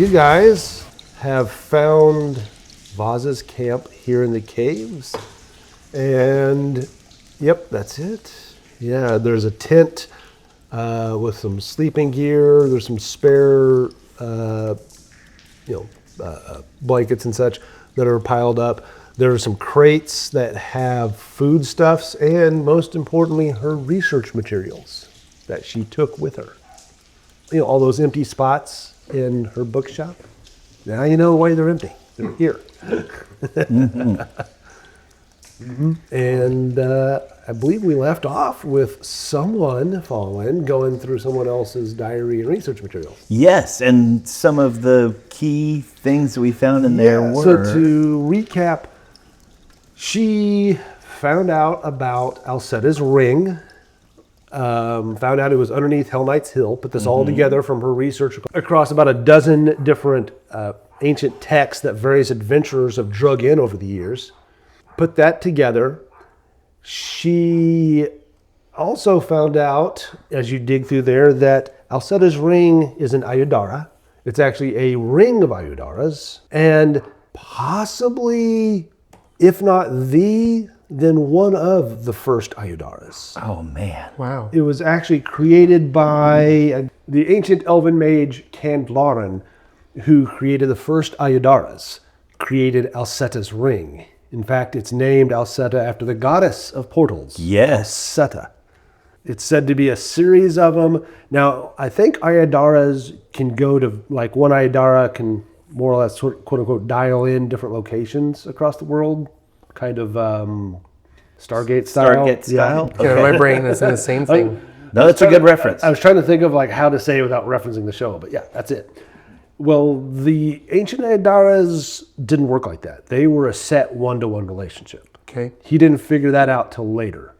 you guys have found Voz's camp here in the caves. And, yep, that's it. Yeah, there's a tent with some sleeping gear. There's some spare, blankets and such that are piled up. There are some crates that have foodstuffs and, most importantly, her research materials that she took with her. All those empty spots in her bookshop. Now you know why they're empty. They're here. And I believe we left off with someone, Fawin, going through someone else's diary and research materials. Yes, and some of the key things that we found in there were... So to recap, she found out about Alcetta's ring, found out it was underneath Hell Knight's Hill, put this all together from her research across about a dozen different ancient texts that various adventurers have drug in over the years. Put that together. She also found out, as you dig through there, that Alcetta's ring is an Aiuvarin. It's actually a ring of Aiuvaras, and possibly, if not then one of the first Aiuvaras. Oh, man. Wow. It was actually created by the ancient elven mage Aiuvarin, who created the first Aiuvaras, created Alcetta's ring. In fact, it's named Alcetta after the goddess of portals. Yes. Alcetta. It's said to be a series of them. Now, I think Aiuvaras can go to, like, one Aiudara can more or less, quote unquote, dial in different locations across the world. Kind of Stargate style. Stargate style? Yeah. Yeah, my brain is in the same thing. No, that's a good reference. I was trying to think of like how to say it without referencing the show, but yeah, that's it. Well, the ancient Aiuvaras didn't work like that. They were a set one-to-one relationship. Okay. He didn't figure that out till later.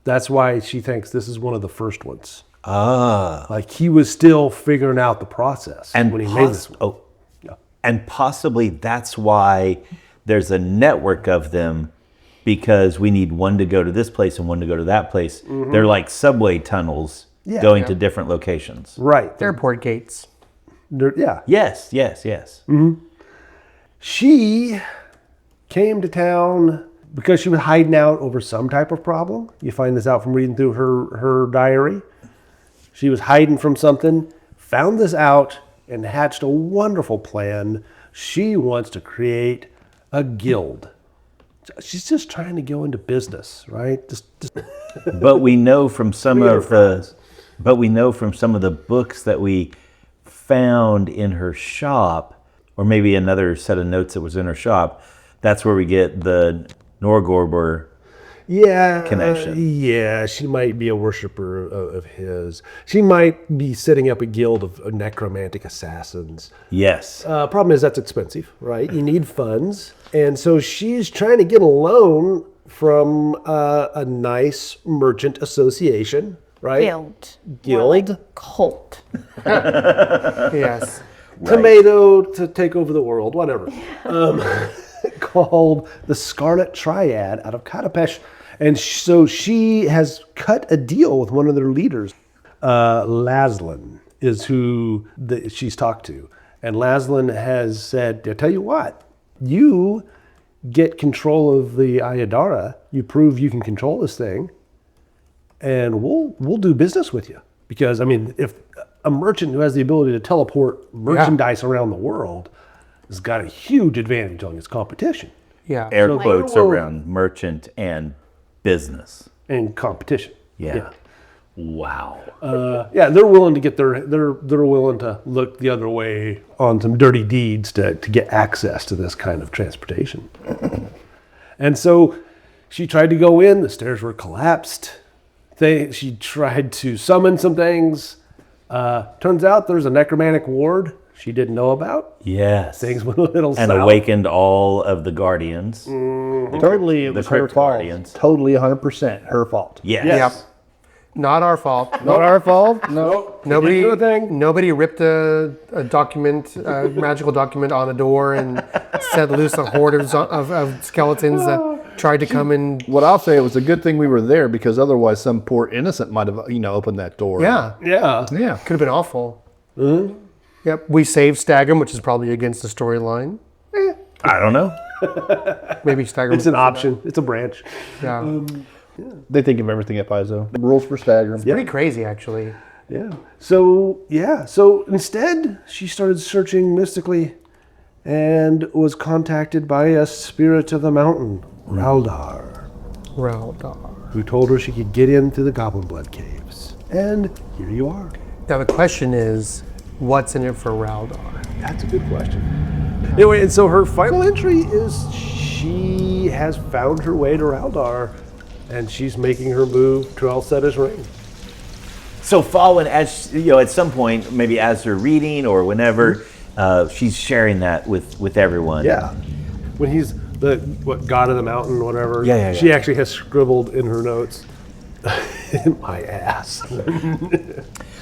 That's why she thinks this is one of the first ones. Ah. Like he was still figuring out the process when he made this one. Oh, yeah. And possibly that's why there's a network of them, because we need one to go to this place and one to go to that place. They're like subway tunnels going to different locations. Right. Airport gates. Yeah. Yes. She came to town because she was hiding out over some type of problem. You find this out from reading through her diary. She was hiding from something, found this out, and hatched a wonderful plan. She wants to create a guild. She's just trying to go into business, right? Just But we know from some of the books that we found in her shop, or maybe another set of notes that was in her shop, that's where we get the Norgorber connection. Yeah, she might be a worshiper of his. She might be setting up a guild of necromantic assassins. Yes. Problem is that's expensive, right? You need funds. And so she's trying to get a loan from a nice merchant association, right? Guild. More like cult. Yes. Tomato to take over the world, whatever. Called the Scarlet Triad out of Katapesh. And so she has cut a deal with one of their leaders. Laszlo is who she's talked to. And Laszlo has said, I tell you what, you get control of the Aiudara, you prove you can control this thing, and we'll do business with you. Because, I mean, if a merchant who has the ability to teleport merchandise around the world has got a huge advantage on his competition. Yeah. Air quotes around merchant and business. And competition. Yeah. Wow. They're willing to get they're willing to look the other way on some dirty deeds to get access to this kind of transportation. And so she tried to go in, the stairs were collapsed. She tried to summon some things. Turns out there's a necromantic ward she didn't know about. Yes. Things went a little and south. Awakened all of the guardians. Totally, it was her fault. Guardians. Totally 100% her fault. Yes. Yep. Not our fault. Not our fault? No. Nobody ripped a document, a magical document on the door and set loose a horde of skeletons that tried to come in. What I'll say, it was a good thing we were there, because otherwise some poor innocent might have, opened that door. Yeah. Yeah. Yeah. Could have been awful. Mm-hmm. Yep. We saved Stagrim, which is probably against the storyline. I don't know. Maybe Stagrim. It's an option. It's a branch. Yeah. They think of everything at Paizo. Rules for Stagrim. Pretty crazy, actually. Yeah. So instead, she started searching mystically and was contacted by a spirit of the mountain, Raldar, Raldar. who told her she could get in through the Goblin Blood Caves. And here you are. Now the question is, what's in it for Raldar? That's a good question. Anyway, and so her final entry is she has found her way to Raldar, and she's making her move to Alcetta's ring. So Fawin, as you know, at some point, maybe as they're reading or whenever, she's sharing that with everyone. Yeah. When he's the god of the mountain, whatever. Yeah. She actually has scribbled in her notes, my ass.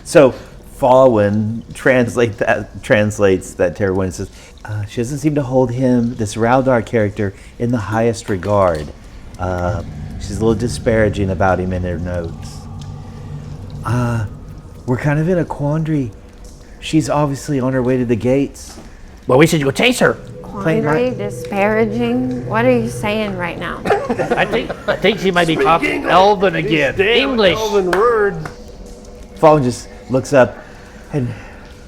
So Fawin translates that to everyone and says, she doesn't seem to hold him, this Raldar character, in the highest regard. She's a little disparaging about him in her notes. We're kind of in a quandary. She's obviously on her way to the gates. Well, we should go chase her. Quandary, disparaging. What are you saying right now? I think she might be talking elven again. English. Elven words. Fawin just looks up and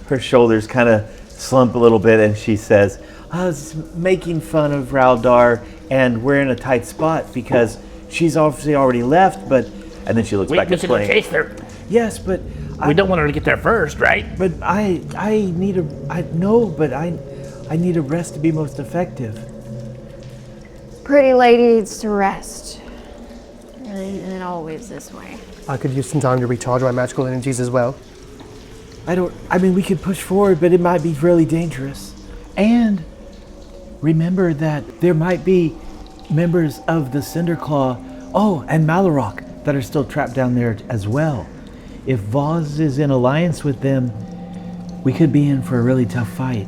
her shoulders kind of slump a little bit and she says, I was making fun of Raldar and we're in a tight spot because she's obviously already left, and then she looks back We at should go Plame. chase her. Yes, but We don't want her to get there first, right? But I need I need a rest to be most effective. Pretty lady needs to rest. And always this way. I could use some time to recharge my magical energies as well. We could push forward, but it might be really dangerous. And remember that there might be members of the Cinderclaw, and Malarok, that are still trapped down there as well. If Voz is in alliance with them, we could be in for a really tough fight.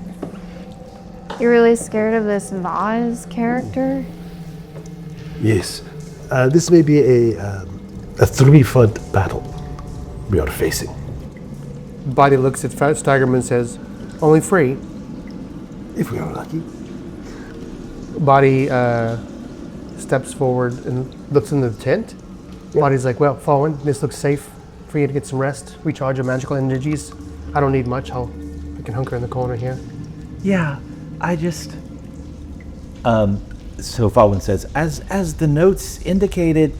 You're really scared of this Voz character? Yes. This may be a three-front battle we are facing. Boddy looks at Stagrim and says, only 3. If we are lucky. Boddy steps forward and looks in the tent. Boddy's like, well, Fawin, this looks safe for you to get some rest, recharge your magical energies. I don't need much. I can hunker in the corner here. Yeah, I just... So Fawin says, as the notes indicated,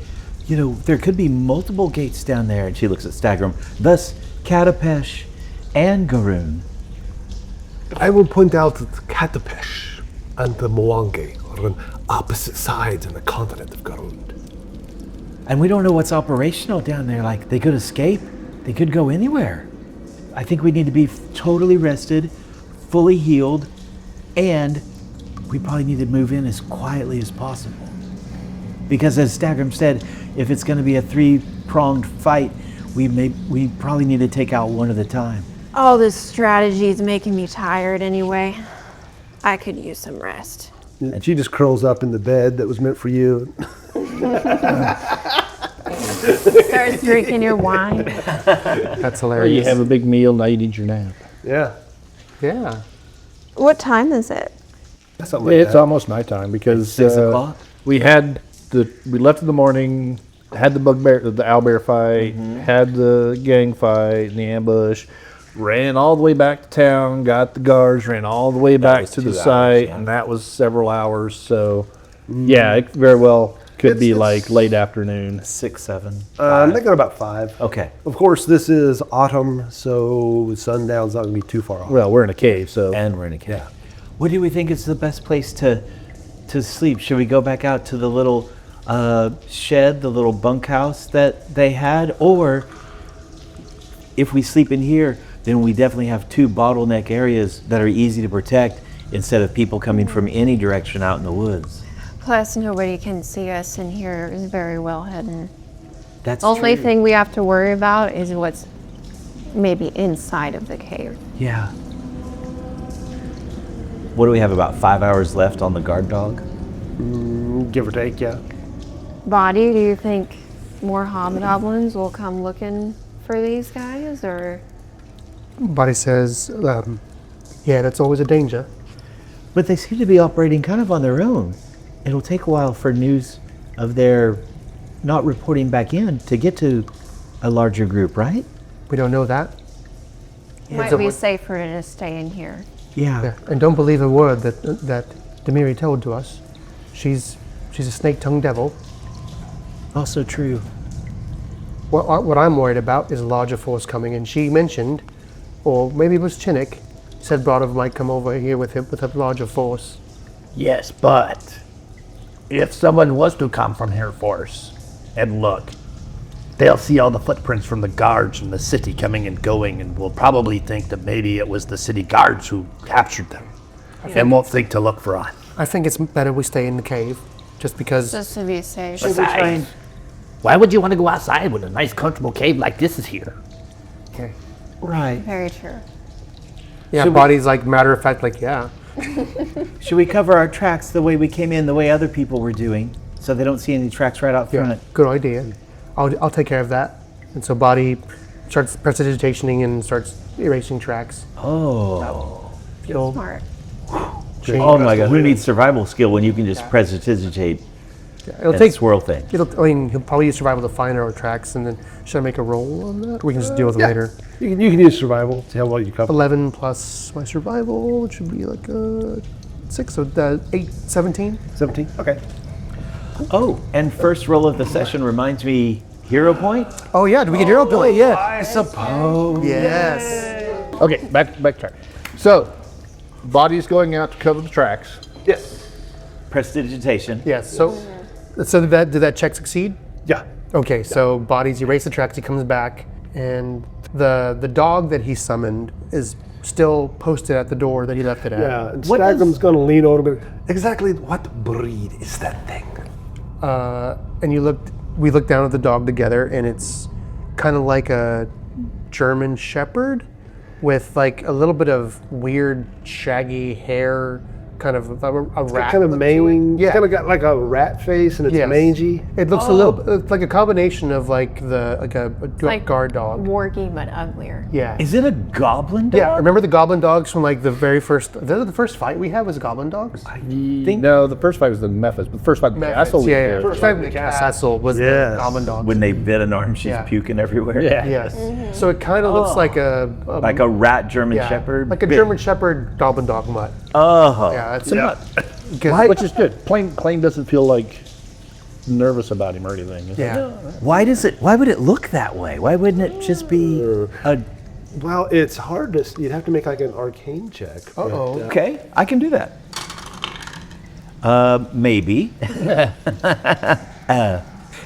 there could be multiple gates down there. And she looks at Stagrim. Thus, Katapesh and Garoon. I will point out that Katapesh and the Mwange are on opposite sides in the continent of Garund. And we don't know what's operational down there. Like, they could escape. They could go anywhere. I think we need to be totally rested, fully healed, and we probably need to move in as quietly as possible. Because as Stagrim said, if it's going to be a 3-pronged fight, we probably need to take out one at a time. All this strategy is making me tired anyway. I could use some rest. And she just curls up in the bed that was meant for you. Start drinking your wine. That's You hilarious. have a big meal, now you need your nap. Yeah. Yeah. What time is it? Something like It's that. almost nighttime because 6 o'clock? we left in the morning, had the owlbear fight, had the gang fight and the ambush, ran all the way back to town, got the guards, ran all the way back was to the 2 hours, site, yeah. and that was several hours. So, yeah, it very well could be like late afternoon. 6, 7. I'm thinking about 5. Okay. Of course, this is autumn, so sundown's not going to be too far off. Well, we're in a cave, so And we're in a cave. What do we think is the best place to sleep? Should we go back out to the little shed, the little bunkhouse that they had? Or if we sleep in here, then we definitely have 2 bottleneck areas that are easy to protect instead of people coming from any direction out in the woods. Plus, nobody can see us in here. It's very well hidden. That's Only true. thing we have to worry about is what's maybe inside of the cave. Yeah. What do we have, about 5 hours left on the guard dog? Give or take, yeah. Boddy, do you think more hobgoblins will come looking for these guys, or? Boddy says, Yeah, that's always a danger. But they seem to be operating kind of on their own. It'll take a while for news of their not reporting back in to get to a larger group, right? We don't know that. Might be safer to just stay in here. Yeah. And don't believe a word that Demiri told to us. She's a snake-tongued devil. Also true. What I'm worried about is a larger force coming in. She mentioned, or maybe it was Chinnick, said Brodov might come over here with a larger force. Yes, but if someone was to come from Air Force and look, they'll see all the footprints from the guards in the city coming and going, and will probably think that maybe it was the city guards who captured them, and won't think to look for us. I think it's better we stay in the cave, just because. Just to be safe. Besides, why would you want to go outside when a nice, comfortable cave like this is here? Okay. Right. Very true. Yeah, Body's like matter of fact, like yeah. Should we cover our tracks the way we came in, the way other people were doing, so they don't see any tracks right out front? Good idea. I'll take care of that. And so Body starts prestidigitationing and starts erasing tracks. Oh. It'll Smart. change- Oh my God, who needs survival skill when you can just prestidigitate It'll and take. swirl things? He'll probably use survival to find our tracks, and then should I make a roll on that? We can just deal with it later. You can use survival to how well you cover. 11 plus my survival, which should be like 6, so 8, 17. 17. Okay. Oh, and first roll of the session reminds me, hero point? Oh yeah, do we get hero point? Yeah. I suppose. Yes. Okay, back track. So, Body's going out to cover the tracks. Yes. Prestidigitation. Yes. So did that check succeed? Yeah. Okay. So Body's erase the tracks. He comes back, and the dog that he summoned is still posted at the door that he left it at. Yeah. And Stagnum's going to lean over. But exactly what breed is that thing? And we looked down at the dog together, and it's kind of like a German Shepherd with like a little bit of weird shaggy hair, kind of a rat. Kind of mewing. Yeah. It's kind of got like a rat face and it's Yes. mangy. It looks a little it's like a combination of like a Like guard dog. Wargy but uglier. Yeah. Is it a goblin dog? Yeah, remember the goblin dogs from like the very first, the first fight we had was goblin dogs? No, the first fight was the Memphis, but the first fight was the castle. Yeah. First fight with the castle was the Yes. goblin dogs. When they bit an arm, she's Yeah. puking everywhere. Yes. So it kind of looks like a Like a rat German yeah, shepherd. like a German Shepherd goblin dog mutt. Oh. Yeah, it's Which is good. Plame doesn't feel like nervous about him or anything. yeah. Why would it look that way? Why wouldn't it just be a... Well, it's hard to. You'd have to make like an arcane check. Uh-oh. Okay, I can do that. Maybe.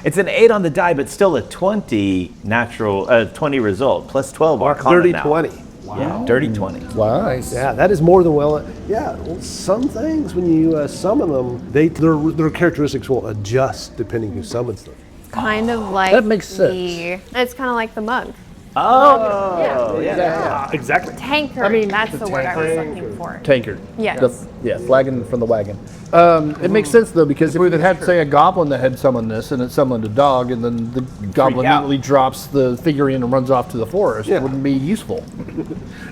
It's an 8 on the die, but still a 20 natural, 20 result, plus 12 arcana Dirty now. 20. Yeah, dirty 20. Wow. Nice. Yeah, that is more than well. Yeah, well, some things when you summon them, their characteristics will adjust depending who summons them. Kind of like That makes It's kind of like the mug. Oh, yeah. Exactly. Tanker. That's the word I was looking for. Tankard. Yes. Flagging from the wagon. It makes sense though, because if we had, say, a goblin that had summoned this and it summoned a dog, and then the goblin out. immediately drops the figurine and runs off to the forest, it wouldn't be useful.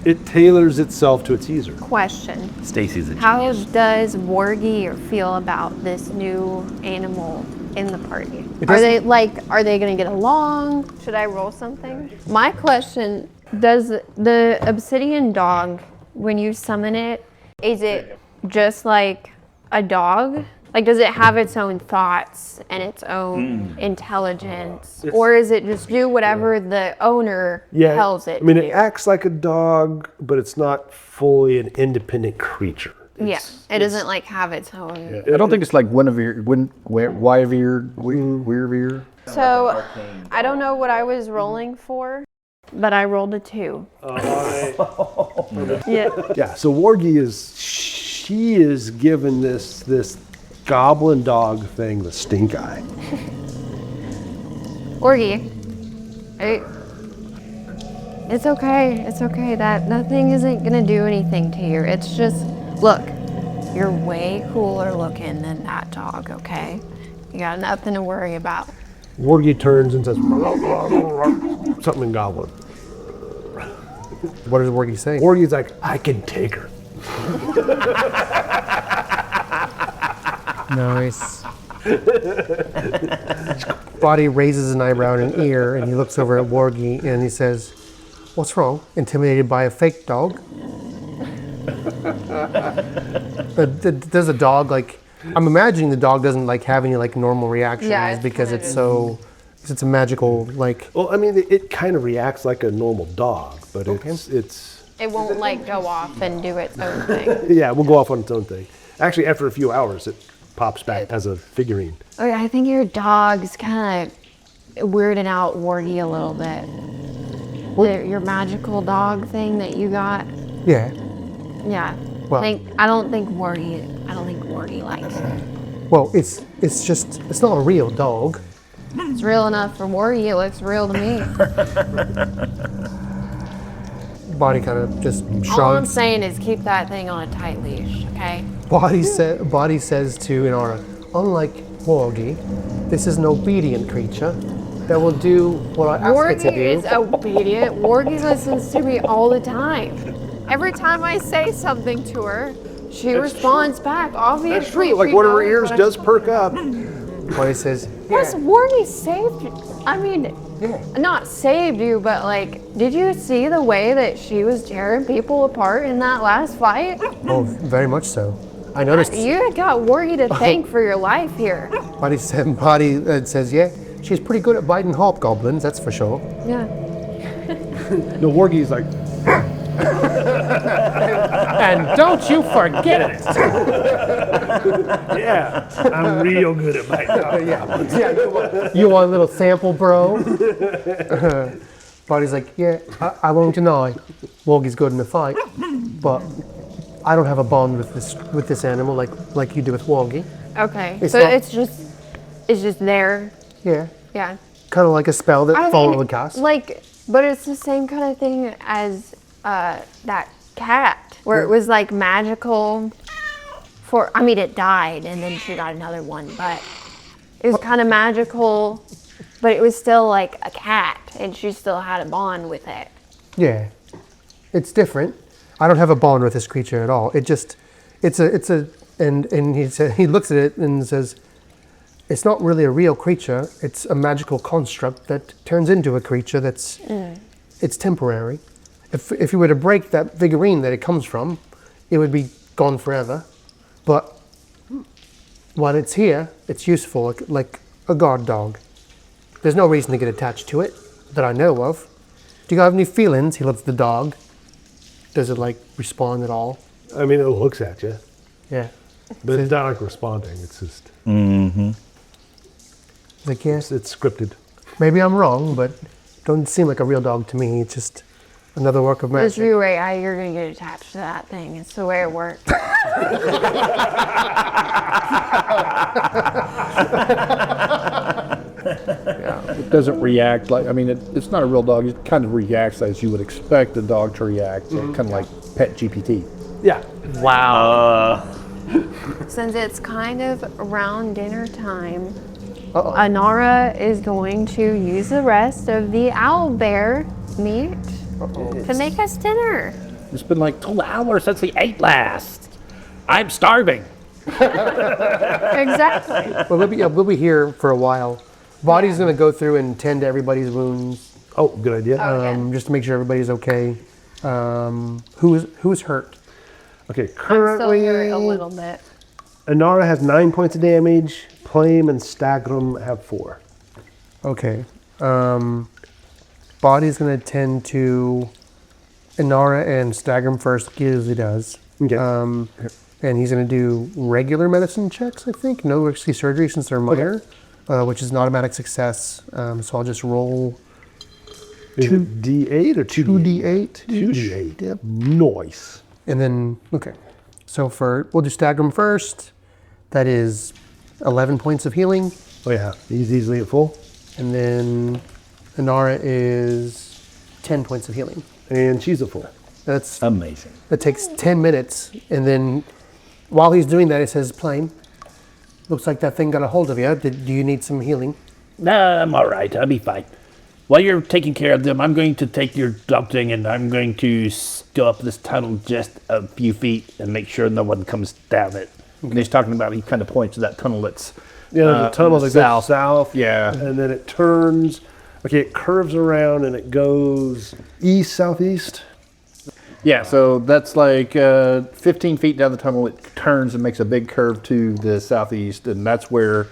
It tailors itself to its user. Question. Stacy's a How genius. does Wargy feel about this new animal in the party? doesn't- Are they going to get along? Should I roll something? My question, does the obsidian dog, when you summon it, is it just like a dog? Like, does it have its own thoughts and its own intelligence? Or is it just do whatever the owner tells it I mean, to it do? acts like a dog, but it's not fully an independent creature. Yeah, it doesn't like have its own. I don't think it's like Wyvere. So, I don't know what I was rolling for, but I rolled a 2. Yeah. Yeah, so Wargy she is given this goblin dog thing the stink eye. Orgy. It's okay. It's okay. That thing isn't gonna do anything to you. It's just, look, you're way cooler looking than that dog, okay? You got nothing to worry about. Wargy turns and says something in goblin. What does Wargy say? Wargy's like, I can take her. Nice. Boddy raises an eyebrow and an ear, and he looks over at Wargy, and he says, "What's wrong? Intimidated by a fake dog?" Does a dog, like, I'm imagining the dog doesn't, like, have any, like, normal reactions Yeah, it's because kinda it's so, because it's a magical, like, Well, I mean, it kind of reacts like a normal dog, but it's It won't like go off and do its own thing. yeah, we'll go off on its own thing. Actually, after a few hours, it pops back as a figurine. Okay, I think your dog's kind of weirding out Wargy a little bit. Your magical dog thing that you got. yeah. Yeah. Well- I don't think Wargy likes it. Well, it's not a real dog. It's real enough for Wargy. It looks real to me. Body kind of just All I'm shrugs. saying is keep that thing on a tight leash, okay? Body says to Inara, unlike Wargy, this is an obedient creature that will do what I ask it to Wargy do. is obedient. Wargy listens to me all the time. Every time I say something to her, she responds back. Obviously, That's true. Like she one of her knows ears what does perk up. Body says, Yes, Wargy saved. I mean, not saved you, but like, did you see the way that she was tearing people apart in that last fight? oh, very much so. I noticed. You got Wargy to thank for your life here. Body says, yeah, she's pretty good at biting hobgoblins, that's for sure. Yeah. No, Wargy's like, And don't you forget it. yeah, I'm real good at my dog. Yeah, you want a little sample, bro? Body's like, yeah, I won't deny, Wargy's good in the fight, but I don't have a bond with this animal like you do with Wargy. Okay. It's So not- it's just there. Yeah, Yeah. kind of like a spell that I Fawin mean, would cast. like, but it's the same kind of thing as that cat, where it was like magical. I mean, it died and then she got another one, but it was kind of magical, but it was still like a cat, and she still had a bond with it. Yeah, it's different. I don't have a bond with this creature at all. And he looks at it and says, it's not really a real creature. It's a magical construct that turns into a creature that's, it's temporary. If you were to break that figurine that it comes from, it would be gone forever. But while it's here, it's useful, like a guard dog. There's no reason to get attached to it that I know of. Do you have any feelings? He lets the dog. Does it like respond at all? I mean, it looks at you, Yeah. but it's not like responding. It's just, He's like, yes, it's scripted. maybe I'm wrong, but don't seem like a real dog to me. It's just another work of It's magic. you, right? You're gonna get attached to that thing. It's the way it works. It doesn't react like, I mean, it's not a real dog. It kind of reacts as you would expect a dog to react, kind of like Pet GPT. Yeah. Since it's kind of around dinner time, Inara is going to use the rest of the owl bear meat to make us dinner. It's been like 2 hours since we ate last. I'm starving. Exactly. Well, we'll be here for a while. Body's going to go through and tend to everybody's wounds, Oh, good idea. just to make sure everybody's okay. Who's hurt? Okay, Still currently, hear it a little bit. Inara has 9 points of damage. Plame and Stagrum have 4. Okay. Body's going to tend to Inara and Stagrum first, usually does. Okay. And he's going to do regular medicine checks, I think. No risky surgery since they're minor, which is an automatic success. So I'll just roll Is it D8 or 2D8? 2d8. 2D8. Yep. Nice. And then, okay. So we'll do Stagrum first. That is 11 points of healing. Oh, yeah. He's easily at full. And then Inara is 10 points of healing. And she's at full. That Amazing. takes 10 minutes. And then while he's doing that, it says, Plame, looks like that thing got a hold of you. Do you need some healing? Nah, I'm all right. I'll be fine. while you're taking care of them, I'm going to take your dog thing and I'm going to go up this tunnel just a few feet and make sure no one comes down it. And he's talking about, he kind of points to that tunnel that's the tunnel that goes south. Yeah. And then it turns. Okay, it curves around and it goes east, southeast. Yeah, so that's like 15 feet down the tunnel. It turns and makes a big curve to the southeast, and that's where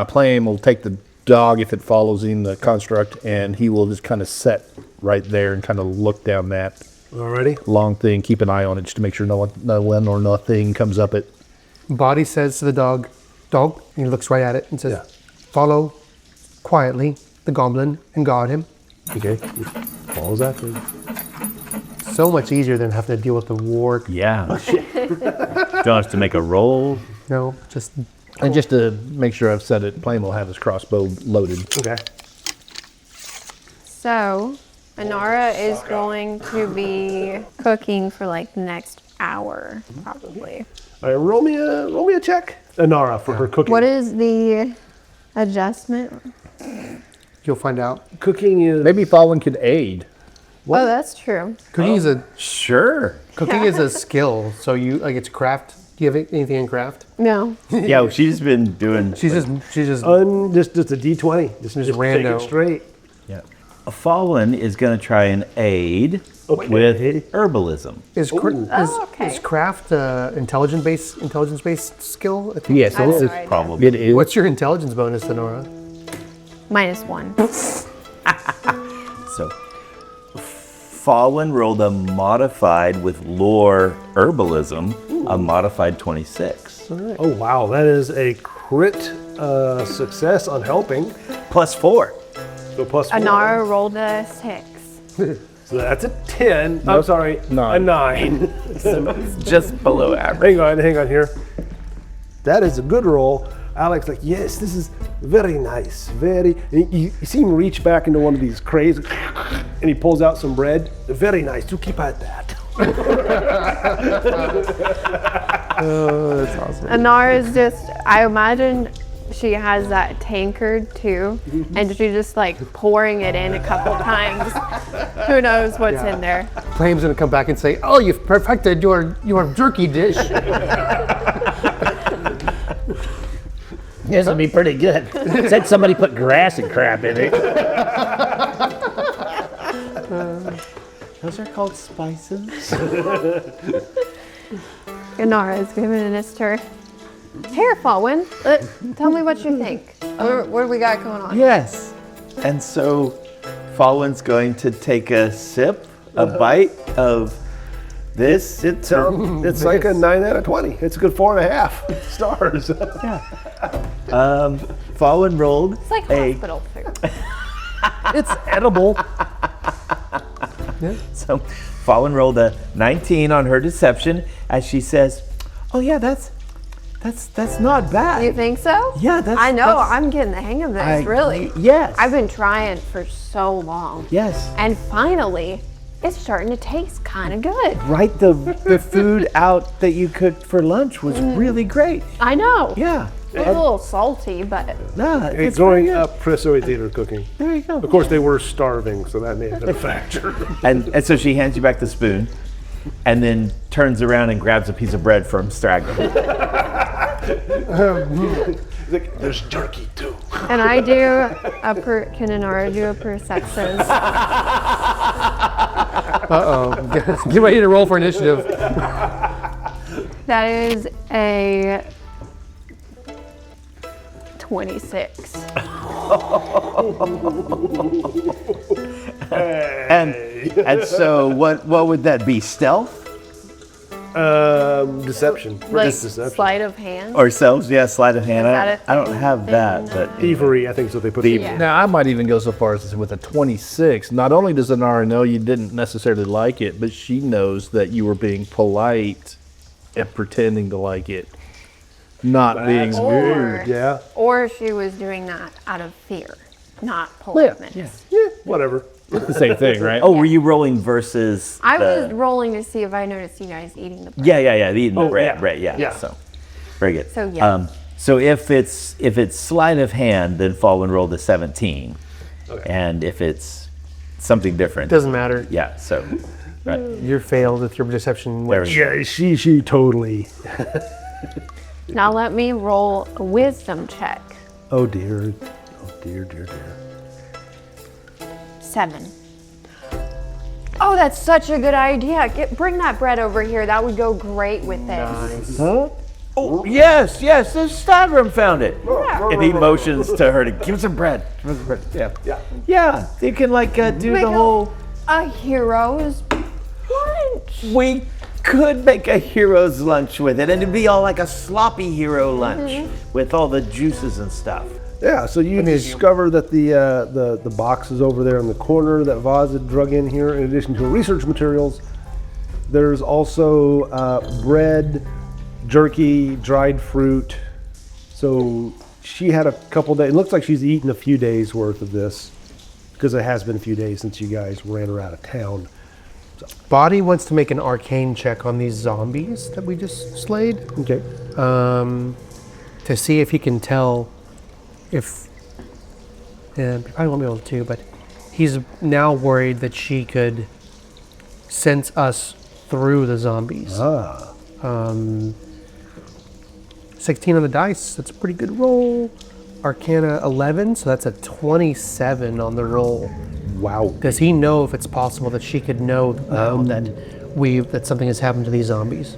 Plame will take the dog if it follows in the construct, and he will just kind of set right there and kind of look down that Alrighty. long thing, keep an eye on it just to make sure no one or nothing comes up it. Boddy says to the dog, and he looks right at it and says, follow quietly the goblin and guard him. Okay. Follows after. So much easier than having to deal with the war. Yeah. Do you want us to make a roll? No, just And just to make sure I've said it, Plame will have his crossbow loaded. Okay. So, Inara is going to be cooking for like the next hour, probably. All right, roll me a check, Inara, for her cooking. What is the adjustment? you'll find out. Cooking is Maybe Fawin could aid. Oh, that's true. Cooking is a Sure. cooking is a skill. So you like it's craft. Do you have anything in craft? No. Yeah, she's been doing. She's just just a D20. Just take rando. it straight. Yeah. Fawin is going to try and aid with herbalism. is okay. craft intelligence based skill? I think. Yes, I have it no is. idea. Probably. It is. What's your intelligence bonus, Inara? -1. So, Fawin rolled a modified with lore herbalism, a modified 26. Oh wow, that is a crit success on helping. +4. So plus 4. Inara rolled a 6. So that's a 10. I'm sorry, a 9. Just below average. Hang on here. That is a good roll. Alex, like, yes, this is very nice. Very. And you see him reach back into one of these crates, and he pulls out some bread. Very nice. You keep at that. Oh, that's awesome. Inara's just, I imagine she has that tankard too, and she's just like pouring it in a couple times. Who knows what's in there? Plame's gonna come back and say, "Oh, you've perfected your jerky dish." This would be pretty good. Said somebody put grass and crap in it. Those are called spices. Inara is giving it a stir. Here, Fawin, tell me what you think. What do we got going on? Yes. And so Fawin's going to take a sip, a bite of this. It's like a 9 out of 20. It's a good 4.5 stars. Fawin rolled It's like hospital food. It's edible. So Fawin rolled a 19 on her deception as she says, "Oh yeah, that's not bad." You think so? Yeah, I know. I'm getting the hang of this, really. Yes. I've been trying for so long. Yes. And finally, it's starting to taste kind of good. Right, the food out that you cooked for lunch was really great. I know. Yeah. It's a little salty, but No, Hey, it's growing pretty good. up, Chris always ate her cooking. There you go. Of course, they were starving, so that may have been a factor. And so she hands you back the spoon, and then turns around and grabs a piece of bread from Straggler. Like, there's jerky too. and I do can Inara do a perception? Get ready to roll for initiative. That is a 26. And so what would that be? Stealth Deception. Like Just deception. sleight of hand. or selves? Yeah, sleight of hand. Is that a I don't have that, thing? but Thievery, I think is what they put in. Yeah. Now, I might even go so far as to say with a 26, not only does Inara know you didn't necessarily like it, but she knows that you were being polite and pretending to like it. Not being That's weird. Yeah, Or she was doing that out of fear, not politeness. whatever. It's the same thing, right? oh, were you rolling versus? I the- was rolling to see if I noticed you guys eating the bread. Yeah. Eating the bread, yeah. right? Yeah. Yeah. So, very good. So, yeah. So if it's sleight of hand, then Fawin rolled a 17, And if it's something different, Doesn't matter. yeah. So, right. You're failed with your deception. There we go. Yeah, she totally. Now let me roll a wisdom check. Oh dear. Oh dear. 7. Oh, that's such a good idea. Bring that bread over here. That would go great with this. Huh? Oh, yes, the Stavrum found it. And he motions to her to give us some bread. Yeah. You can do Make the whole. a hero's lunch. We could make a hero's lunch with it, and it'd be all like a sloppy hero lunch with all the juices and stuff. Yeah, so you discover that the box is over there in the corner that Voz had drug in here. In addition to research materials, there's also bread, jerky, dried fruit. So she had a couple days. It looks like she's eaten a few days worth of this because it has been a few days since you guys ran her out of town. Boddy wants to make an arcane check on these zombies that we just slayed. Okay. To see if he can tell if. He probably won't be able to, but he's now worried that she could sense us through the zombies. 16 on the dice, that's a pretty good roll. Arcana 11, so that's a 27 on the roll. Wow. Does he know if it's possible that she could know that something has happened to these zombies?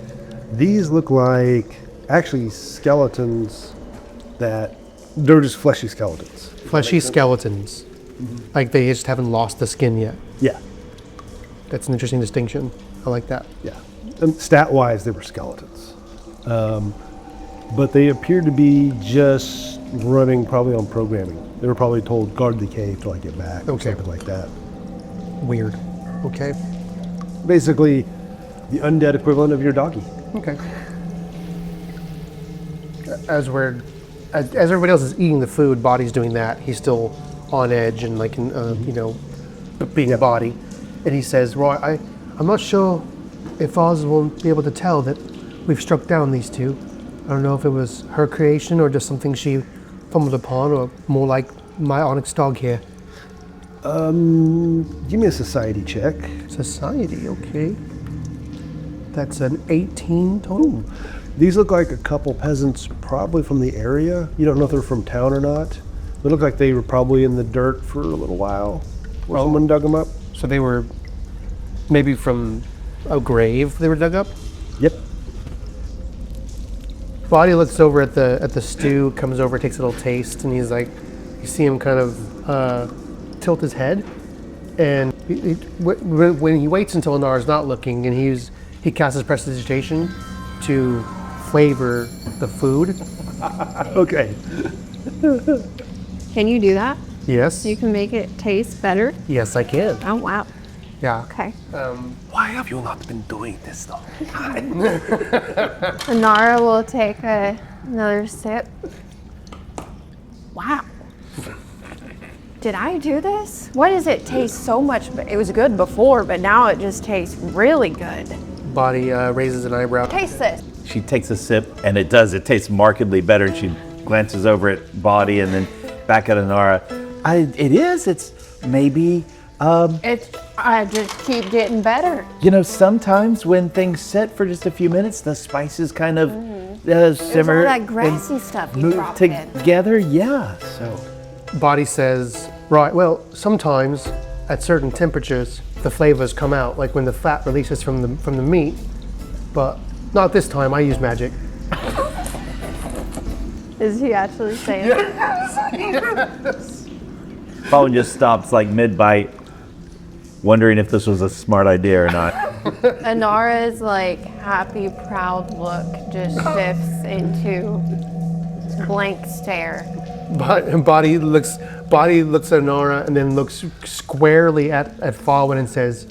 These look like actually skeletons that they're just fleshy skeletons. Fleshy skeletons. Like they just haven't lost the skin yet. Yeah. That's an interesting distinction. I like that. Yeah. And stat-wise, they were skeletons. But they appeared to be just running probably on programming. They were probably told, guard the cave till I get back, or Okay. something like that. Weird. Okay. Basically, the undead equivalent of your doggy. Okay. As everybody else is eating the food, Boddy's doing that. He's still on edge and being a body. And he says, Roy, I'm not sure if Oz will be able to tell that we've struck down these two. I don't know if it was her creation or just something she fumbled upon, or more like my onyx dog here. Give me a society check. Society, okay. That's an 18 total. These look like a couple peasants, probably from the area. You don't know if they're from town or not. They look like they were probably in the dirt for a little while. Where someone dug them up. So they were maybe from a grave they were dug up? Yep. Boddy looks over at the stew, comes over, takes a little taste, and he's like, you see him kind of tilt his head, and when he waits until Inara's not looking, and he casts his prestidigitation to flavor the food. Okay. Can you do that? Yes. You can make it taste better? Yes, I can. Oh, wow. Yeah. Okay. Why have you not been doing this though? Inara will take another sip. Wow. Did I do this? Why does it taste so much? It was good before, but now it just tastes really good. Boddy raises an eyebrow. Taste this. She takes a sip, and it tastes markedly better. And she glances over at Boddy and then back at Inara. It's maybe. I just keep getting better. Sometimes when things sit for just a few minutes, the spices kind of simmer. All that grassy stuff you move dropped in. together. Yeah. So. Boddy says, right, well, sometimes at certain temperatures, the flavors come out, like when the fat releases from the meat, but not this time, I use magic. Is he actually saying that? Fawin just stops mid-bite, wondering if this was a smart idea or not. Inara's happy, proud look just shifts into blank stare. Boddy looks at Inara and then looks squarely at Fawin and says,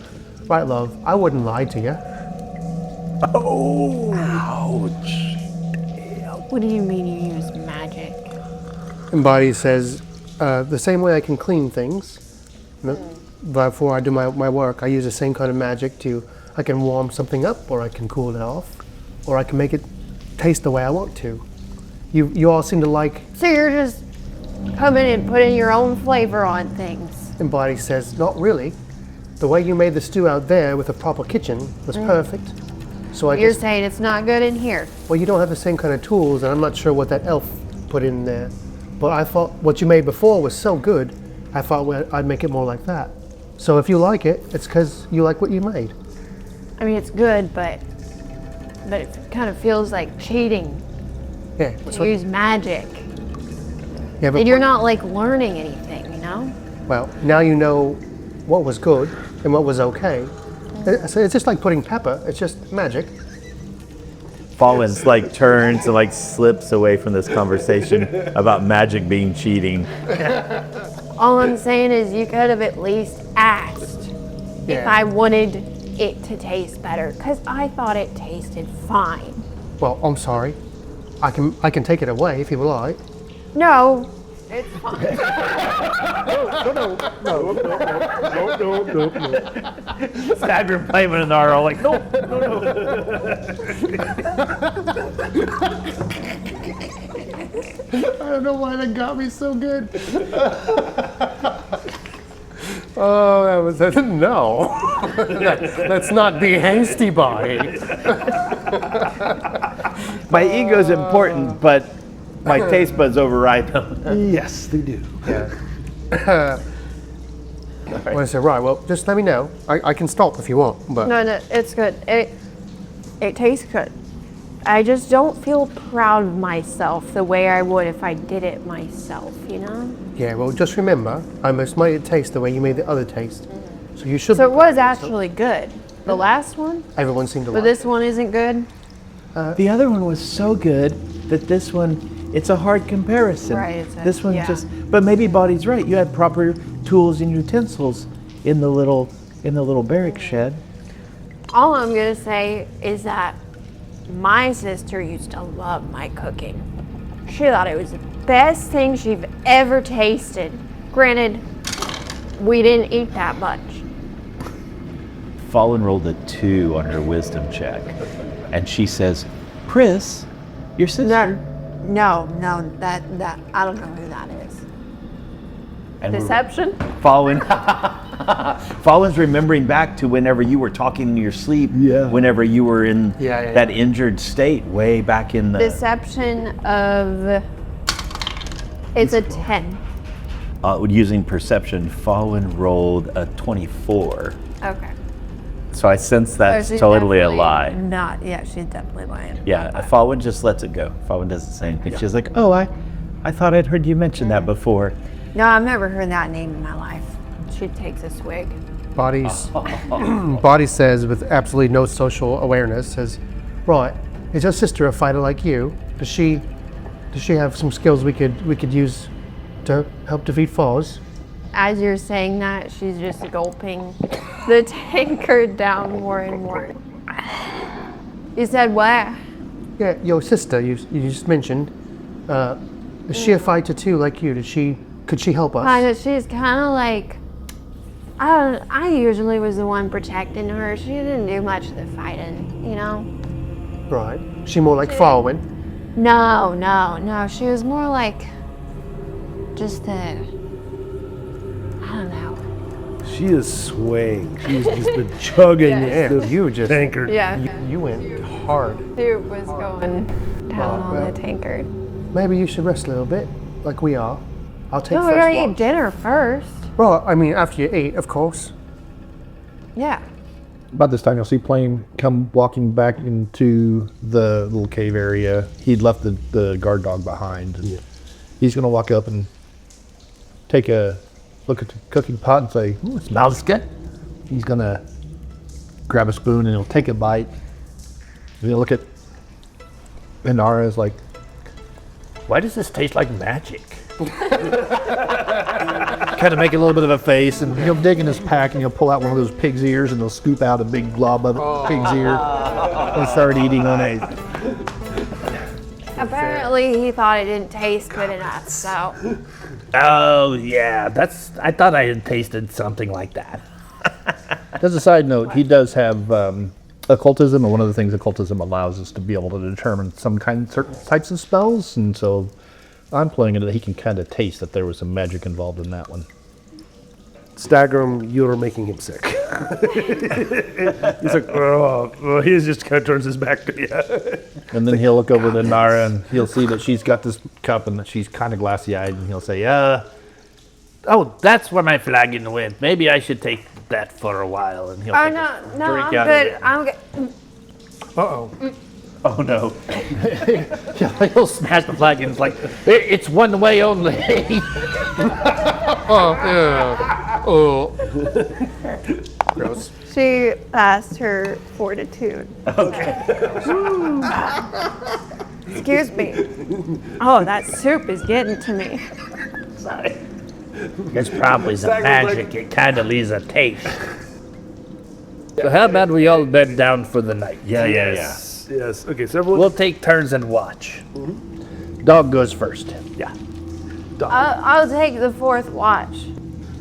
right, love, I wouldn't lie to you. Oh. Ouch. What do you mean you use magic? And Boddy says, the same way I can clean things, before I do my work, I use the same kind of magic I can warm something up, or I can cool it off, or I can make it taste the way I want to. You all seem to like... So you're just come in and put in your own flavor on things. And Boddy says, not really. The way you made the stew out there with a proper kitchen was perfect. So You're saying it's not good in here. well, you don't have the same kind of tools, and I'm not sure what that elf put in there. But I thought what you made before was so good, I thought I'd make it more like that. So if you like it, it's because you like what you made. I mean, it's good, but it kind of feels like cheating Yeah. to use magic. Yeah, but And you're not like learning anything, you know? well, now you know what was good and what was okay. So it's just like putting pepper. It's just magic. Fawin's like turns and like slips away from this conversation about magic being cheating. All I'm saying is you could have at least asked if Yeah. I wanted it to taste better, because I thought it tasted fine. Well, I'm sorry. I can take it away if you like. No, it's fine. Stab your Plame and Inara like, no. I don't know why that got me so good. Oh, that was a no. Let's not be hasty, Boddy. My ego's important, but my taste buds override them. Yes, they do. Well, I said, right, well, just let me know. I can stop if you want, but No, it's good. It tastes good. I just don't feel proud of myself the way I would if I did it myself, you know? yeah, well, just remember, I must make it taste the way you made the other taste. So you should. So it was actually good. The last one, Everyone seemed to but like this one isn't good. The other one was so good that this one, it's a hard comparison. Right, This one yeah. but maybe Boddy's right. You had proper tools and utensils in the little barrack shed. All I'm gonna say is that my sister used to love my cooking. She thought it was the best thing she'd ever tasted. Granted, we didn't eat that much. Fawin rolled a 2 on her wisdom check, and she says, "Pris, your sister." No, that I don't know who that is. And we're- Deception? Fawin. Fawin's remembering back to whenever you were talking in your sleep. Yeah. Whenever you were in Yeah. that injured state, way back in the. Deception of. It's a 10. Using perception, Fawin rolled a 24. Okay. So I sense that's She's totally a definitely lie. Not, yeah, she's definitely lying. Yeah, Fawin just lets it go. Fawin doesn't say anything. She's like, "Oh, I thought I'd heard you mention that before." No, I've never heard that name in my life. She takes a swig. Boddy says, with absolutely no social awareness, says, right, is your sister a fighter like you? Does she have some skills we could use to help defeat foes? As you're saying that, she's just gulping the tankard down more and more. You said what? Yeah, your sister you just mentioned. Is she a fighter too, like you? Could she help us? Kinda, she's kind of like, I usually was the one protecting her. She didn't do much of the fighting, you know? Right. She more like Fawin. No. She was more like just I don't know. She is swaying. She's just been chugging Yeah. this You just tankard. Yeah, you went hard. she was going down on well. the tankard. Maybe you should rest a little bit, like we are. I'll take No, we first gotta watch. eat dinner first. Well, I mean, after you eat, of course. Yeah. About this time, you'll see Plame come walking back into the little cave area. He'd left the guard dog behind. And he's going to walk up and take a look at the cooking pot and say, "Ooh, it smells good." He's going to grab a spoon and he'll take a bite. And he'll look at Inara is like, Why does this taste like magic? kind of make a little bit of a face, and he'll dig in his pack and he'll pull out one of those pig's ears and he'll scoop out a big glob of pig's ear and start eating on it. Apparently, he thought it didn't taste good enough, so. Oh yeah, I thought I had tasted something like that. As a side note, he does have occultism, and one of the things occultism allows us to be able to determine certain types of spells, and so I'm playing it that he can kind of taste that there was some magic involved in that one. Stagger him, you're making him sick. He's like, oh, he just kind of turns his back to you. And then he'll look over to Inara and he'll see that she's got this cup and that she's kind of glassy-eyed, and he'll say, Oh, that's what I'm flagging with. Maybe I should take that for a while. And he'll Oh, take no, a drink I'm out good. of it. I'm good. Uh-oh. Oh no. He'll smash the flag and it's like, it's one way only. Oh. Gross. She passed her fortitude. Excuse me. Oh, that soup is getting to me. It's probably the magic. It kind of leaves a taste. So how about we all bed down for the night? Yes. Okay, so everyone. We'll take turns and watch. Dog goes first. Yeah. I'll take the fourth watch.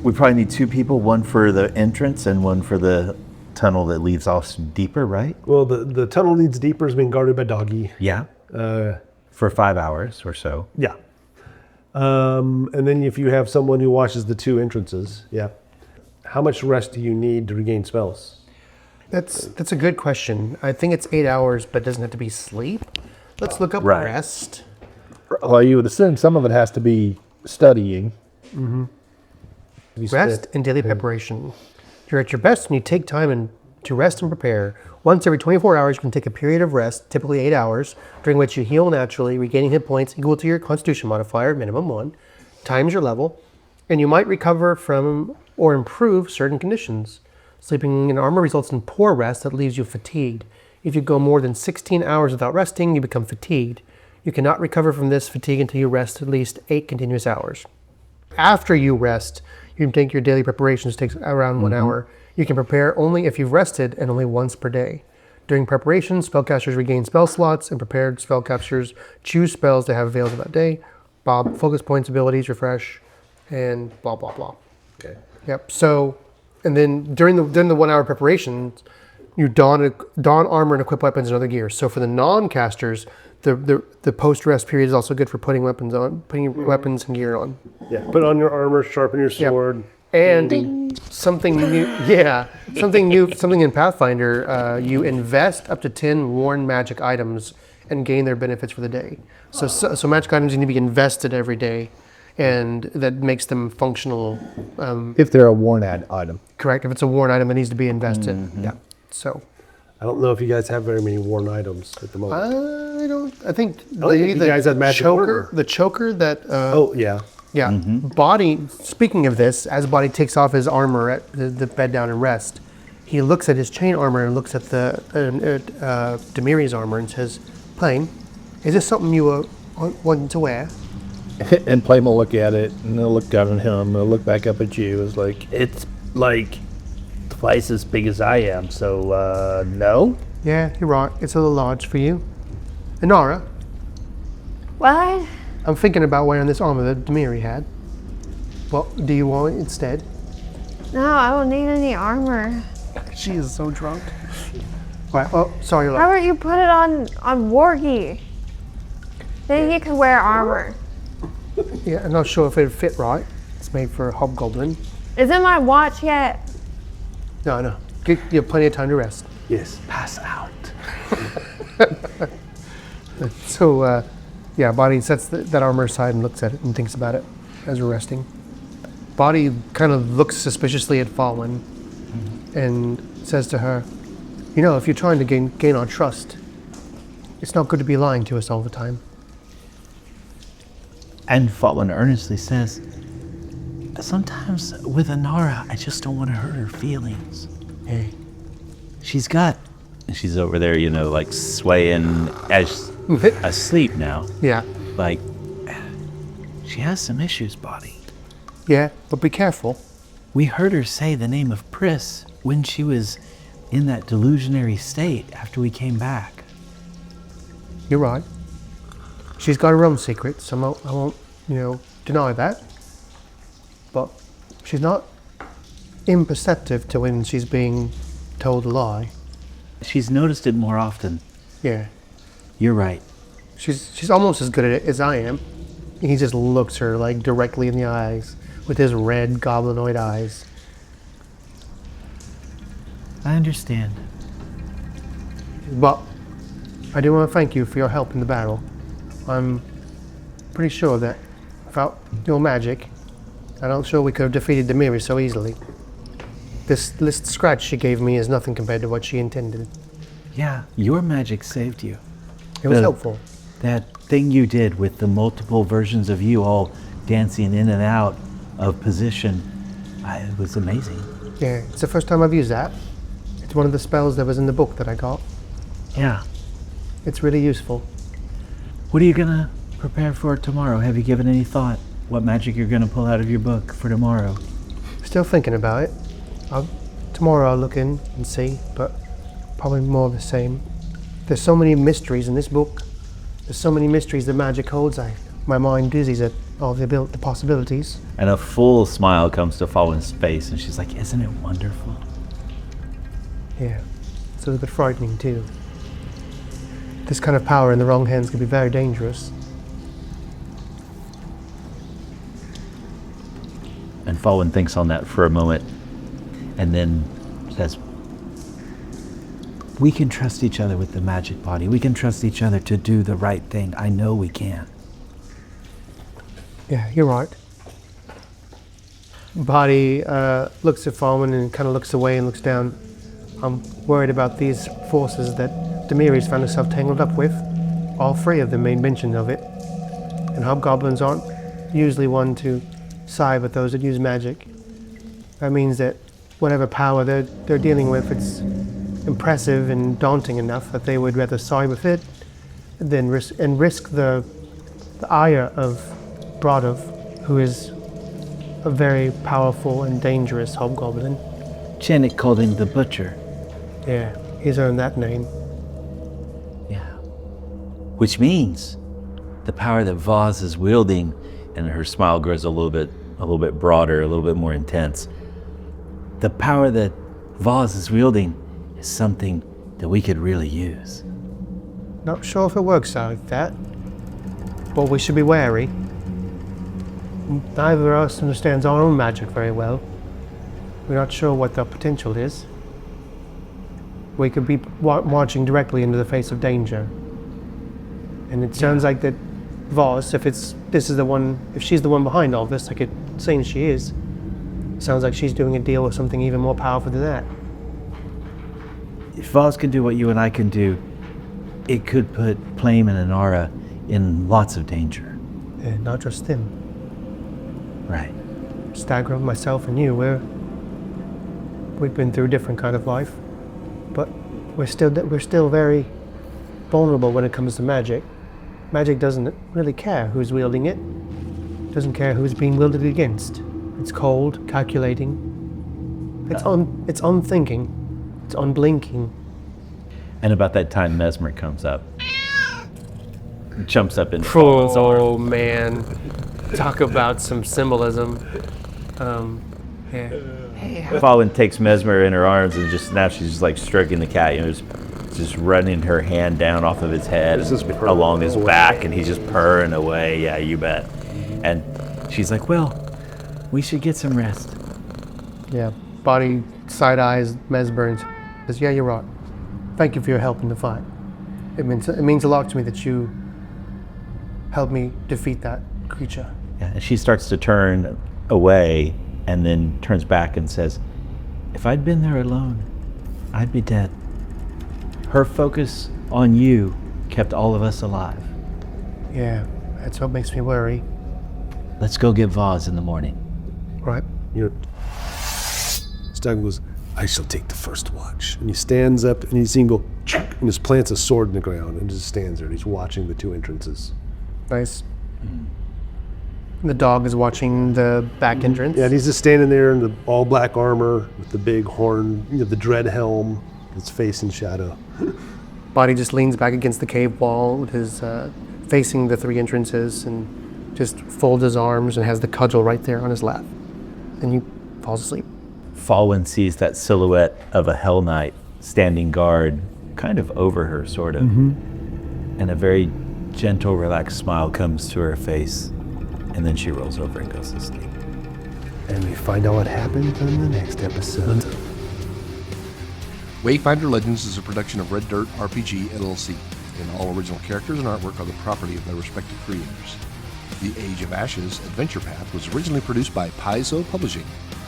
We probably need 2 people, one for the entrance and one for the tunnel that leads off deeper, right? Well, the tunnel leads deeper is being guarded by Doggy. Yeah. For 5 hours or so. Yeah. And then if you have someone who watches the 2 entrances, yeah. How much rest do you need to regain spells? That's a good question. I think it's 8 hours, but it doesn't have to be sleep. Let's look up Right. rest. well, you would assume some of it has to be studying. Rest and daily preparation. You're at your best when you take time to rest and prepare. Once every 24 hours, you can take a period of rest, typically 8 hours, during which you heal naturally, regaining hit points equal to your constitution modifier, minimum 1, times your level, and you might recover from or improve certain conditions. Sleeping in armor results in poor rest that leaves you fatigued. If you go more than 16 hours without resting, you become fatigued. You cannot recover from this fatigue until you rest at least 8 continuous hours. After you rest, you can take your daily preparations, takes around 1 hour. You can prepare only if you've rested and only once per day. During preparation, spellcasters regain spell slots, and prepared spellcasters choose spells they have available that day. Focus points, abilities, refresh, and blah, blah, blah. Okay. Yep. So, and then during the 1 hour preparation, you don armor and equip weapons and other gear. So for the non-casters, the post-rest period is also good for putting weapons on, weapons and gear on. Yeah. Put on your armor, sharpen your sword. And something new, something in Pathfinder, you invest up to 10 worn magic items and gain their benefits for the day. So magic items need to be invested every day, and that makes them functional. If they're a worn item. Correct. If it's a worn item, it needs to be invested. Yeah. So. I don't know if you guys have very many worn items at the moment. I think you guys had magic armor. The choker that. Oh yeah. Yeah. Boddy. Speaking of this, as Boddy takes off his armor at the bed down and rest, he looks at his chain armor and looks at the Demiri's armor and says, "Plame, is this something you want to wear?" And Plame will look at it, and they'll look down at him, and they'll look back up at you. It's like, It's like twice as big as I am, so no. Yeah, you're right. It's a little large for you. Inara, What? I'm thinking about wearing this armor that Demiri had. What do you want instead? No, I don't need any armor. She is so drunk. Right. Oh, sorry. How about you put it on Wargy? Then he can wear armor. Yeah, I'm not sure if it'd fit right. It's made for a Hobgoblin. Isn't my watch yet? No. You have plenty of time to rest. Yes. Pass out. So, yeah, Boddy sets that armor aside and looks at it and thinks about it as we're resting. Boddy kind of looks suspiciously at Fawin and says to her, "You know, if you're trying to gain our trust, it's not good to be lying to us all the time." And Fawin earnestly says, sometimes with Inara, I just don't want to hurt her feelings. Hey. She's over there, like swaying as asleep now. Yeah. Like, she has some issues, Boddy. Yeah, but be careful. We heard her say the name of Pris when she was in that delusionary state after we came back. You're right. She's got her own secrets. I won't, deny that. But she's not imperceptive to when she's being told a lie. She's noticed it more often. Yeah. You're right. She's almost as good at it as I am. He just looks her like directly in the eyes with his red goblinoid eyes. I understand. But I do want to thank you for your help in the battle. I'm pretty sure that without your magic, I'm not sure we could have defeated Demiri so easily. This list scratch she gave me is nothing compared to what she intended. Yeah, your magic saved you. It was The- helpful. That thing you did with the multiple versions of you all dancing in and out of position, it was amazing. Yeah, it's the first time I've used that. It's one of the spells that was in the book that I got. Yeah. It's really useful. What are you gonna prepare for tomorrow? Have you given any thought what magic you're gonna pull out of your book for tomorrow? Still thinking about it. Tomorrow I'll look in and see, but probably more of the same. There's so many mysteries in this book. There's so many mysteries that magic holds. My mind dizzies at all the possibilities. And a full smile comes to Fawin's face, and she's like, "Isn't it wonderful?" Yeah, it's a little bit frightening too. This kind of power in the wrong hands can be very dangerous. And Fawin thinks on that for a moment, and then says, "We can trust each other with the magic body. We can trust each other to do the right thing. I know we can." Yeah, you're right. Boddy looks at Fawin and kind of looks away and looks down. I'm worried about these forces that Demiri's found herself tangled up with. All three of them made mention of it. And hobgoblins aren't usually one to side with those that use magic. That means that whatever power they're dealing with, it's impressive and daunting enough that they would rather side with it than risk the ire of Brodov, who is a very powerful and dangerous hobgoblin. Janet called him the Butcher. Yeah, he's earned that name. Yeah. Which means the power that Voz is wielding, and her smile grows a little bit broader, a little bit more intense. The power that Voz is wielding is something that we could really use. Not sure if it works out like that, but we should be wary. Neither of us understands our own magic very well. We're not sure what the potential is. We could be marching directly into the face of danger. And it sounds like that Voz, if she's the one behind all this, like it's saying she is, sounds like she's doing a deal with something even more powerful than that. If Voz can do what you and I can do, it could put Plame and Inara in lots of danger. And not just them. Right. Stagger, myself and you, we've been through a different kind of life, but we're still very vulnerable when it comes to magic. Magic doesn't really care who's wielding it. Doesn't care who's being wielded against. It's cold, calculating. It's unthinking. It's unblinking. And about that time, Mesmer comes up. Jumps up in Fawin's arm. Oh man, talk about some symbolism. Yeah. Fawin takes Mesmer in her arms, and now she's just like stroking the cat, just running her hand down off of his head along his back, and he's just purring away. Yeah, you bet. And she's like, "Well, we should get some rest." Yeah. Boddy side eyes Mesmer and says, "Yeah, you're right. Thank you for your help in the fight. It means a lot to me that you helped me defeat that creature." Yeah, and she starts to turn away, and then turns back and says, "If I'd been there alone, I'd be dead." Her focus on you kept all of us alive. Yeah, that's what makes me worry. Let's go get Voz in the morning. Right. Stag goes, "I shall take the first watch." And he stands up and you see him go, and just plants a sword in the ground and just stands there and he's watching the two entrances. Nice. The dog is watching the back entrance. Yeah, and he's just standing there in the all black armor with the big horn, the dread helm, his face in shadow. Boddy just leans back against the cave wall with his facing the three entrances and just folds his arms and has the cudgel right there on his lap. And he falls asleep. Fawin sees that silhouette of a Hell Knight standing guard kind of over her, sort of. And a very gentle, relaxed smile comes to her face. And then she rolls over and goes to sleep. And we find out what happens in the next episode. Wayfinder Legends is a production of Red Dirt RPG LLC, and all original characters and artwork are the property of their respective creators. The Age of Ashes Adventure Path was originally produced by Paizo Publishing,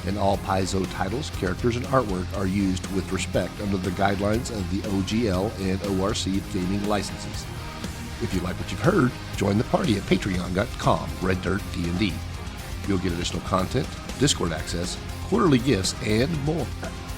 and all Paizo titles, characters, and artwork are used with respect under the guidelines of the OGL and ORC gaming licenses. If you like what you've heard, join the party at patreon.com, Red Dirt D&D. You'll get additional content, Discord access, quarterly gifts, and more.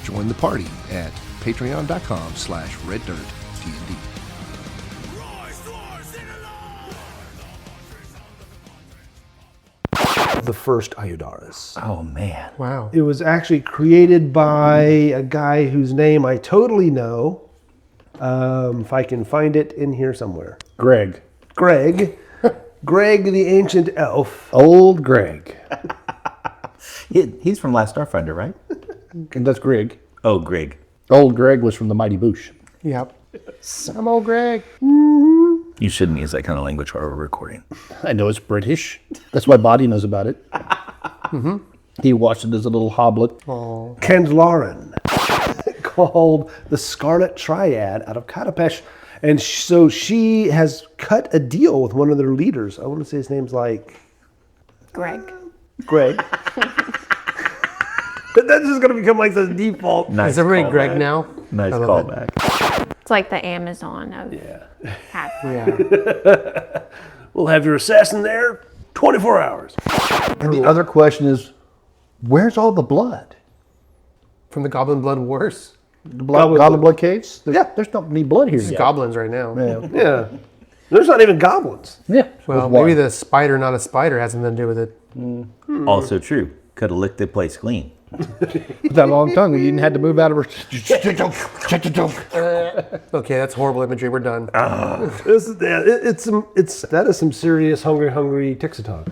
Join the party at patreon.com/reddirtdnd. The first Aiuvarin. Oh, man. Wow. It was actually created by a guy whose name I totally know. If I can find it in here somewhere. Greg. Greg. Greg the Ancient Elf. Old Greg. He's from Last Starfinder, right? And that's Greg. Oh, Greg. Old Greg was from the Mighty Boosh. Yep. I'm old Greg. You shouldn't use that kind of language while we're recording. I know it's British. That's why Boddy knows about it. He watched it as a little hoblet. Kendlarin. Called the Scarlet Triad out of Katapesh. And so she has cut a deal with one of their leaders. I want to say his name's like... Greg. Greg. That's just going to become like the default. Nice Is everybody callback. Greg now? Nice I love callback. It's like the Amazon of half. Yeah. We'll have your assassin there 24 hours. And the other question is, where's all the blood? From the Goblin Blood Wars. The Goblin Blood Caves? There's not any blood here It's yet. goblins right now. Yeah. There's not even goblins. Yeah. Well, With maybe water. the spider, not a spider, has something to do with it. Also true. Could have licked the place clean. With that long tongue, you didn't have to move out of her. Okay, that's horrible imagery. We're done. This is, that is some serious hungry Tixaton.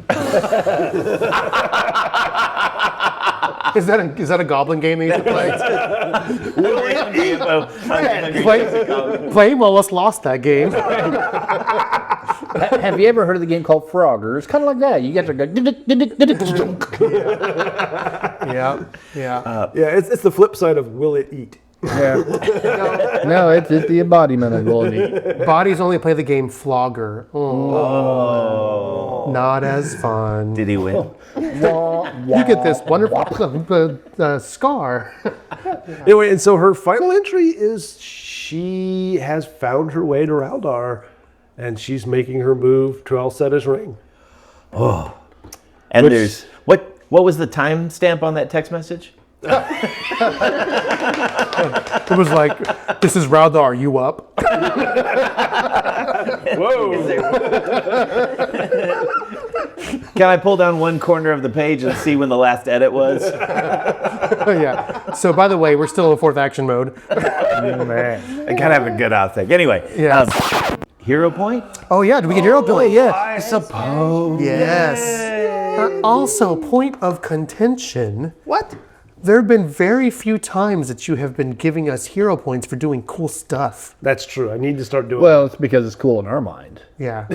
Is that a goblin game that you play? Plame almost lost that game. Have you ever heard of the game called Frogger? It's kind of like that. You get to go. Yeah. Yeah, it's the flip side of will it eat. No, it's the embodiment of ability. Bodies only play the game Flogger. Oh. Not as fun. Did he win? You get this wonderful scar. Anyway, and so her final entry is she has found her way to Raldar, and she's making her move to Alcetta's ring. And there's what was the timestamp on that text message? It was like, this is Raldar, you up? Whoa! Can I pull down one corner of the page and see when the last edit was? Yeah. So, by the way, we're still in fourth action mode. Man, I gotta have a good outtake. Anyway, Yes. hero point? Oh, yeah. Did we get hero point? Yeah. I suppose. Yes. Also, point of contention. What? There have been very few times that you have been giving us hero points for doing cool stuff. That's true. I need to start doing. Well, it's because it's cool in our mind. Yeah.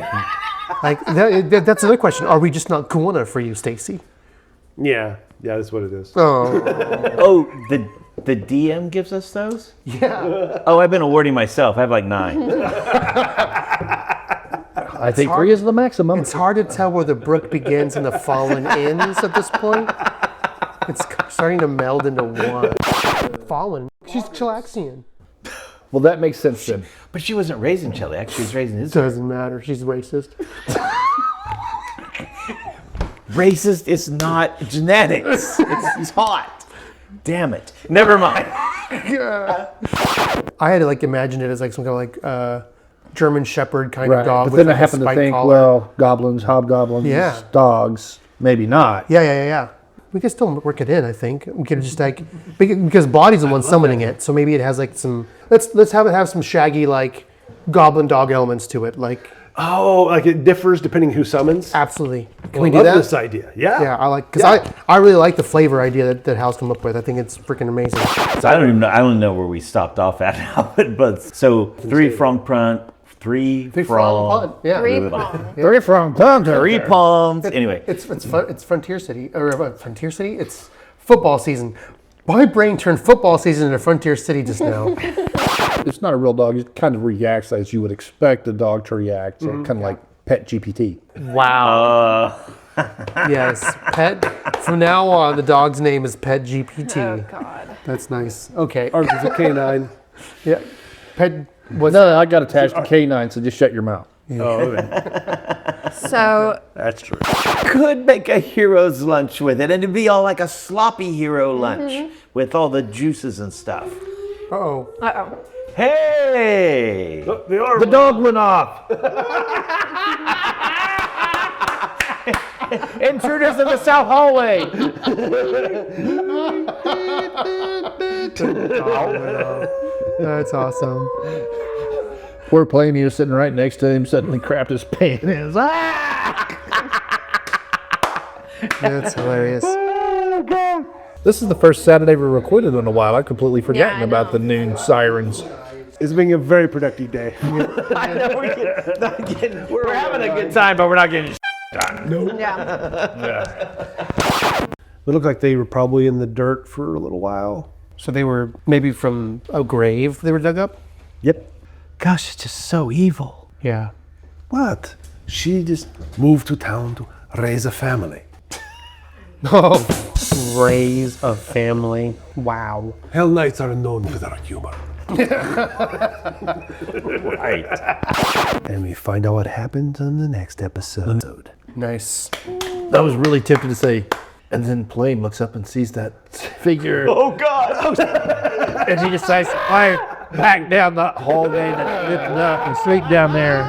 That's another question. Are we just not cool enough for you, Stacy? Yeah, that's what it is. Oh. Oh, the DM gives us those? Yeah. Oh, I've been awarding myself. I have like 9. I think 3 is the maximum. It's hard to tell where the Brook begins and the Fawin ends at this point. It's starting to meld into one. Fawin. She's Chilaxian. Well, that makes sense then. But she wasn't raised in Chile. She was raised in Israel. Doesn't matter. She's racist. Racist is not genetics. It's hot. Damn it. Never mind. I had to imagine it as some kind of German Shepherd kind of Right. dog. But with then I a happen to spike think, collar. well, goblins, hobgoblins, Yeah. dogs, maybe not. Yeah. We can still work it in, I think. We could just because Boddy's the one summoning it, so maybe it has some. Let's have it have some shaggy goblin dog elements to it, Oh, it differs depending who summons. Absolutely. Can I we do love that? this idea. Yeah. Yeah, because I really like the flavor idea that Hal's come up with. I think it's freaking amazing. So I don't know where we stopped off at now. But so 3 front, Three Frog from Pond. Yeah. Three palm. 3 from tongue to three palms. Anyway, It's fun. It's Frontier City or Frontier City. It's football season. My brain turned football season into Frontier City just now. It's not a real dog. It kind of reacts as you would expect a dog to react. So kind of like Pet GPT. Wow. Yes, Pet. From now on, the dog's name is Pet GPT. Oh God. That's nice. Okay. Arms is a canine. Yeah. Pet. What's No, I got attached to canine, so just shut your mouth. So That's true. could make a hero's lunch with it, and it'd be all like a sloppy hero lunch with all the juices and stuff. Uh-oh. uh-oh. Hey! The dog went off. Intrude us in the south hallway. That's awesome. Poor Plame, he was sitting right next to him, suddenly crapped his pants. That's hilarious. This is the first Saturday we recorded in a while. I'd completely forgotten I about know. the noon sirens. It's been a very productive day. I know we're having a good Time, but we're not getting. Yeah. They look like they were probably in the dirt for a little while. So they were maybe from a grave they were dug up? Yep. Gosh, it's just so evil. Yeah. What? She just moved to town to raise a family. Oh, raise a family. Wow. Hell Knights are known for their humor. Right. And we find out what happens in the next episode. Nice. I was really tempted to say, and then Plame looks up and sees that figure. Oh God! And he decides to fire back down the hallway that's lifted up and sleep down there.